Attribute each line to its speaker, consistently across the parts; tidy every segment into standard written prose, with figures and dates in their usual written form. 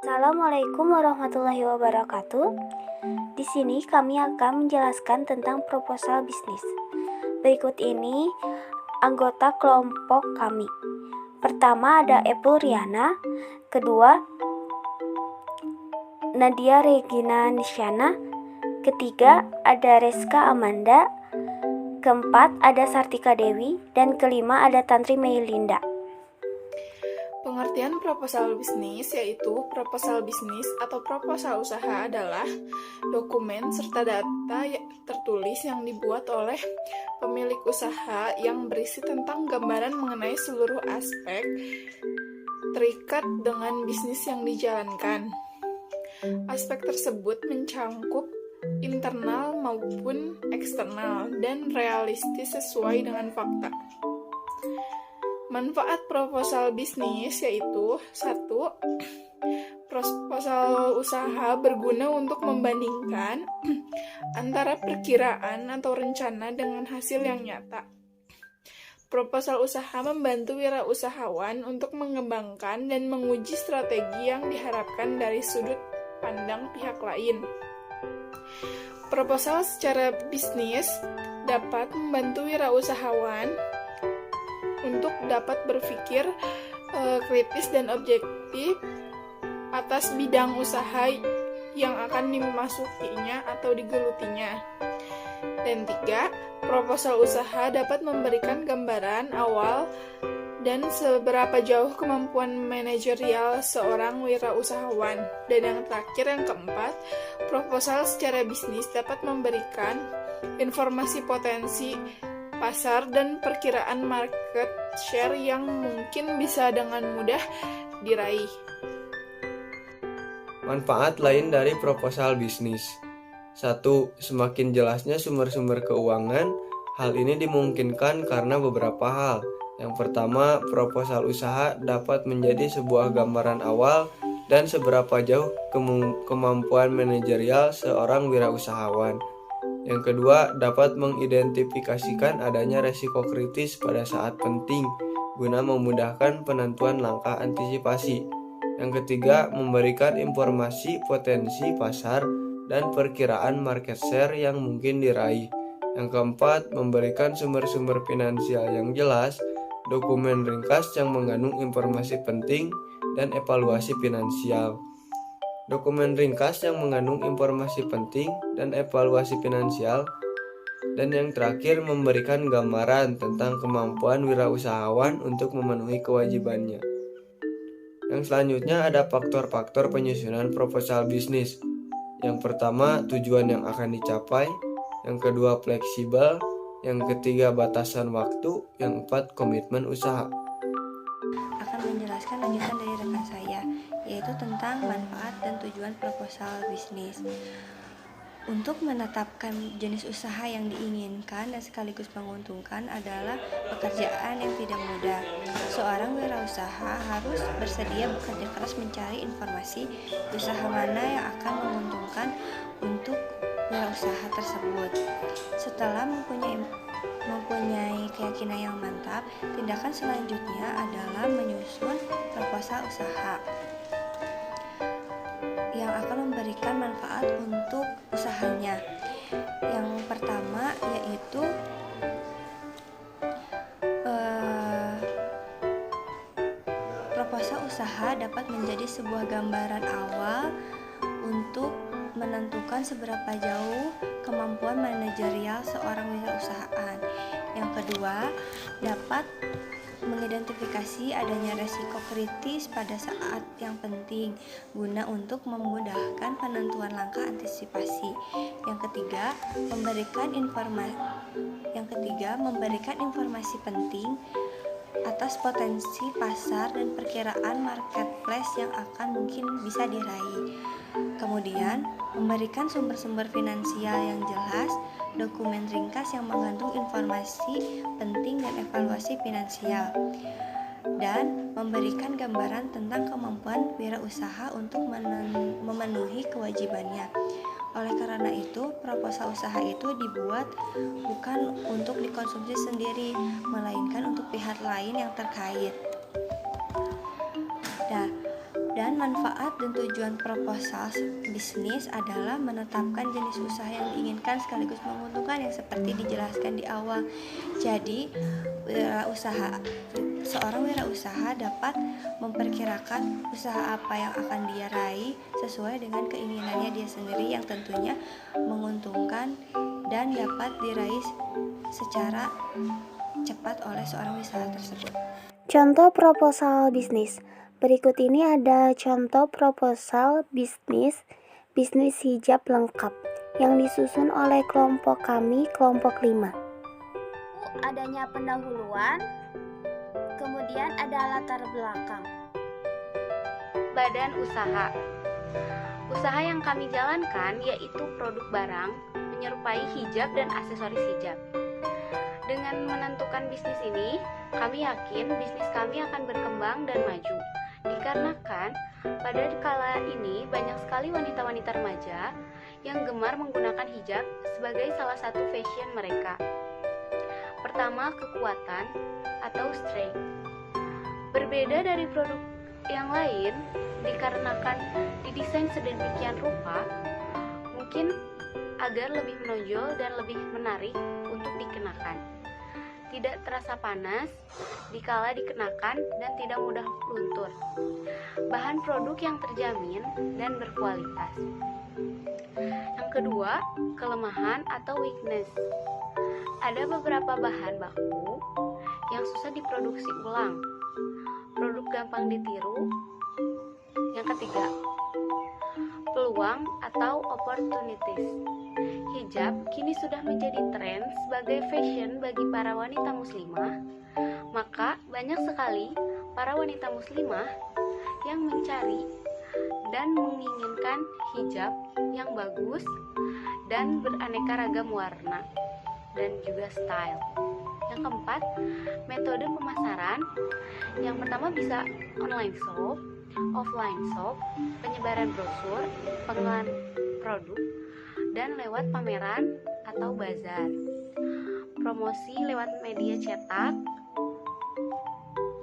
Speaker 1: Assalamualaikum warahmatullahi wabarakatuh. Di sini kami akan menjelaskan tentang proposal bisnis. Berikut ini anggota kelompok kami. Pertama ada Epul Riana, kedua Nadia Regina Nisyana, ketiga ada Reska Amanda, keempat ada Sartika Dewi, dan kelima ada Tantri Meilinda.
Speaker 2: Pengertian proposal bisnis yaitu proposal bisnis atau proposal usaha adalah dokumen serta data tertulis yang dibuat oleh pemilik usaha yang berisi tentang gambaran mengenai seluruh aspek terikat dengan bisnis yang dijalankan. Aspek tersebut mencangkup internal maupun eksternal dan realistis sesuai dengan fakta. Manfaat proposal bisnis yaitu 1. Proposal usaha berguna untuk membandingkan antara perkiraan atau rencana dengan hasil yang nyata. Proposal usaha membantu wirausahawan untuk mengembangkan dan menguji strategi yang diharapkan dari sudut pandang pihak lain. Proposal secara bisnis dapat membantu wirausahawan untuk dapat berpikir kritis dan objektif atas bidang usaha yang akan dimasukinya atau digelutinya. Dan 3, proposal usaha dapat memberikan gambaran awal dan seberapa jauh kemampuan manajerial seorang wirausahawan. Dan yang terakhir, yang keempat, proposal secara bisnis dapat memberikan informasi potensi pasar dan perkiraan market share yang mungkin bisa dengan mudah diraih.
Speaker 3: Manfaat lain dari proposal bisnis. 1. Semakin jelasnya sumber-sumber keuangan. Hal ini dimungkinkan karena beberapa hal. Yang pertama, proposal usaha dapat menjadi sebuah gambaran awal dan seberapa jauh kemampuan manajerial seorang wirausahawan. Yang kedua, dapat mengidentifikasikan adanya resiko kritis pada saat penting guna memudahkan penentuan langkah antisipasi. Yang ketiga, memberikan informasi potensi pasar dan perkiraan market share yang mungkin diraih. Yang keempat, memberikan sumber-sumber finansial yang jelas, dokumen ringkas yang mengandung informasi penting, dan evaluasi finansial. Dokumen ringkas yang mengandung informasi penting dan evaluasi finansial. Dan yang terakhir, memberikan gambaran tentang kemampuan wirausahawan untuk memenuhi kewajibannya. Yang selanjutnya ada faktor-faktor penyusunan proposal bisnis. Yang pertama, tujuan yang akan dicapai. Yang kedua, fleksibel. Yang ketiga, batasan waktu. Yang keempat, komitmen usaha.
Speaker 4: Akan menjelaskan lanjutan dari rekan saya, yaitu tentang manfaat dan tujuan proposal bisnis. Untuk menetapkan jenis usaha yang diinginkan dan sekaligus menguntungkan adalah pekerjaan yang tidak mudah. Seorang wirausaha harus bersedia bekerja keras mencari informasi usaha mana yang akan menguntungkan untuk wirausaha tersebut. Setelah mempunyai keyakinan yang mantap, tindakan selanjutnya adalah menyusun proposal usaha yang akan memberikan manfaat untuk usahanya. Yang pertama yaitu proposal usaha dapat menjadi sebuah gambaran awal untuk menentukan seberapa jauh kemampuan manajerial seorang wirausahaan. Yang kedua, dapat mengidentifikasi adanya resiko kritis pada saat yang penting guna untuk memudahkan penentuan langkah antisipasi. Yang ketiga, memberikan informasi penting atas potensi pasar dan perkiraan marketplace yang akan mungkin bisa diraih. Kemudian, memberikan sumber-sumber finansial yang jelas, dokumen ringkas yang mengandung informasi penting dan evaluasi finansial, dan memberikan gambaran tentang kemampuan wirausaha untuk memenuhi kewajibannya. Oleh karena itu, proposal usaha itu dibuat bukan untuk dikonsumsi sendiri, melainkan untuk pihak lain yang terkait. Nah, Dan manfaat dan tujuan proposal bisnis adalah menetapkan jenis usaha yang diinginkan sekaligus menguntungkan yang seperti dijelaskan di awal. Jadi, seorang wirausaha dapat memperkirakan usaha apa yang akan dia raih sesuai dengan keinginannya dia sendiri yang tentunya menguntungkan dan dapat diraih secara cepat oleh seorang usaha tersebut.
Speaker 1: Contoh proposal bisnis. Berikut ini ada contoh proposal bisnis hijab lengkap yang disusun oleh kelompok kami, kelompok 5. Adanya pendahuluan, kemudian ada latar belakang.
Speaker 5: Badan usaha. Usaha yang kami jalankan yaitu produk barang menyerupai hijab dan aksesoris hijab. Dengan menentukan bisnis ini, kami yakin bisnis kami akan berkembang dan maju. Dikarenakan pada kala ini banyak sekali wanita-wanita remaja yang gemar menggunakan hijab sebagai salah satu fashion mereka. Pertama, kekuatan atau strength. Berbeda dari produk yang lain, dikarenakan didesain sedemikian rupa, mungkin agar lebih menonjol dan lebih menarik untuk dikenakan. Tidak terasa panas dikala dikenakan dan tidak mudah luntur. Bahan produk yang terjamin dan berkualitas. Yang kedua, kelemahan atau weakness. Ada beberapa bahan baku yang susah diproduksi ulang. Produk gampang ditiru. Yang ketiga, peluang atau opportunities. Hijab kini sudah menjadi tren sebagai fashion bagi para wanita muslimah, maka banyak sekali para wanita muslimah yang mencari dan menginginkan hijab yang bagus dan beraneka ragam warna dan juga style. Yang keempat, metode pemasaran. Yang pertama bisa online shop, offline shop, penyebaran brosur, pengenalan produk, dan lewat pameran atau bazar. Promosi lewat media cetak.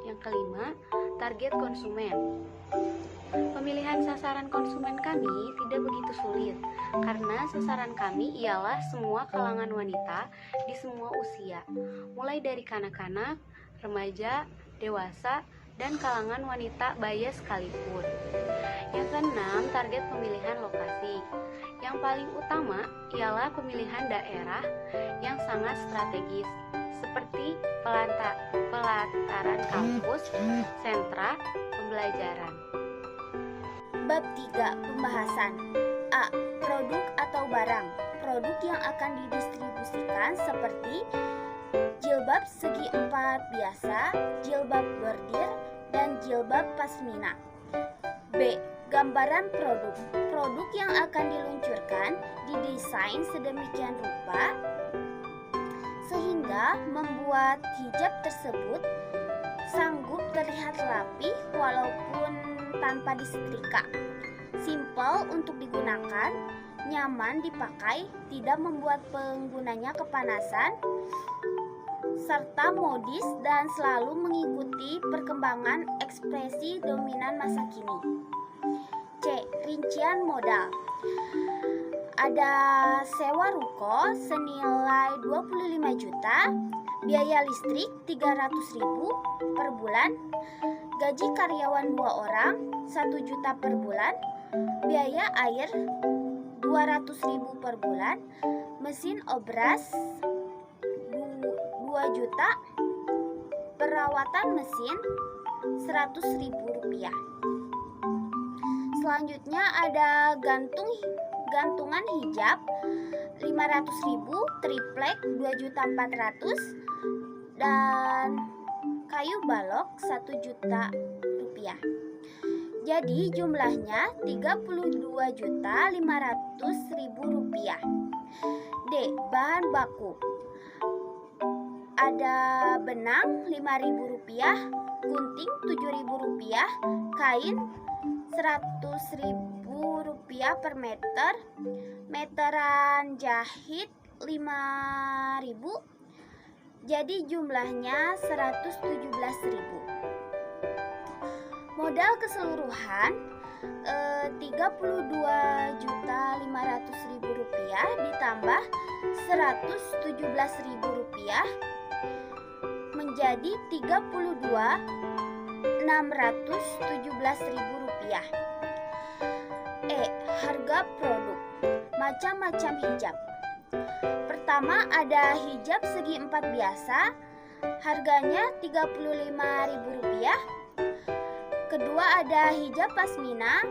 Speaker 5: Yang kelima, target konsumen. Pemilihan sasaran konsumen kami tidak begitu sulit, karena sasaran kami ialah semua kalangan wanita di semua usia, mulai dari kanak-kanak, remaja, dewasa, dan kalangan wanita baya sekalipun. Yang keenam, target pemilihan lokasi. Yang paling utama ialah pemilihan daerah yang sangat strategis, seperti pelataran kampus, sentra pembelajaran.
Speaker 1: Bab 3. Pembahasan. A. Produk atau barang. Produk yang akan didistribusikan seperti jilbab segi 4 biasa, jilbab bordir, dan jilbab pasmina. B. Gambaran produk. Produk yang akan diluncurkan didesain sedemikian rupa sehingga membuat hijab tersebut sanggup terlihat rapi walaupun tanpa disetrika. Simpel untuk digunakan, nyaman dipakai, tidak membuat penggunanya kepanasan, serta modis dan selalu mengikuti perkembangan ekspresi dominan masa kini. C. Rincian modal. Ada sewa ruko senilai 25 juta, biaya listrik 300.000 per bulan, gaji karyawan 2 orang 1 juta per bulan, biaya air 200.000 per bulan, mesin obras 2 juta, perawatan mesin 100.000 rupiah. Selanjutnya ada gantungan hijab 500.000, triplek 2.400.000, dan kayu balok 1 juta rupiah. Jadi jumlahnya 32.500.000 rupiah. D. Bahan baku. Ada benang 5.000 rupiah, gunting 7.000 rupiah, kain 100.000 rupiah per meter, meteran jahit 5.000. Jadi jumlahnya 117.000. Modal keseluruhan Rp32.500.000 ditambah Rp117.000 menjadi Rp32.617.000. Harga produk. Macam-macam hijab. Pertama ada hijab segi 4 biasa, harganya Rp35.000. Kedua ada hijab pasmina,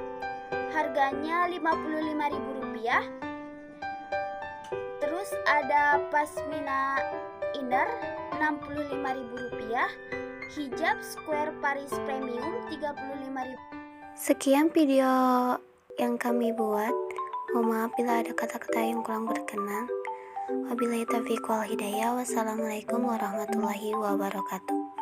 Speaker 1: harganya Rp55.000. Terus ada pasmina inner Rp65.000, hijab square Paris premium Rp35.000.
Speaker 6: Sekian video yang kami buat. Mohon maaf bila ada kata-kata yang kurang berkenan. Wabillahi taufiq wal hidayah. Wassalamualaikum warahmatullahi wabarakatuh.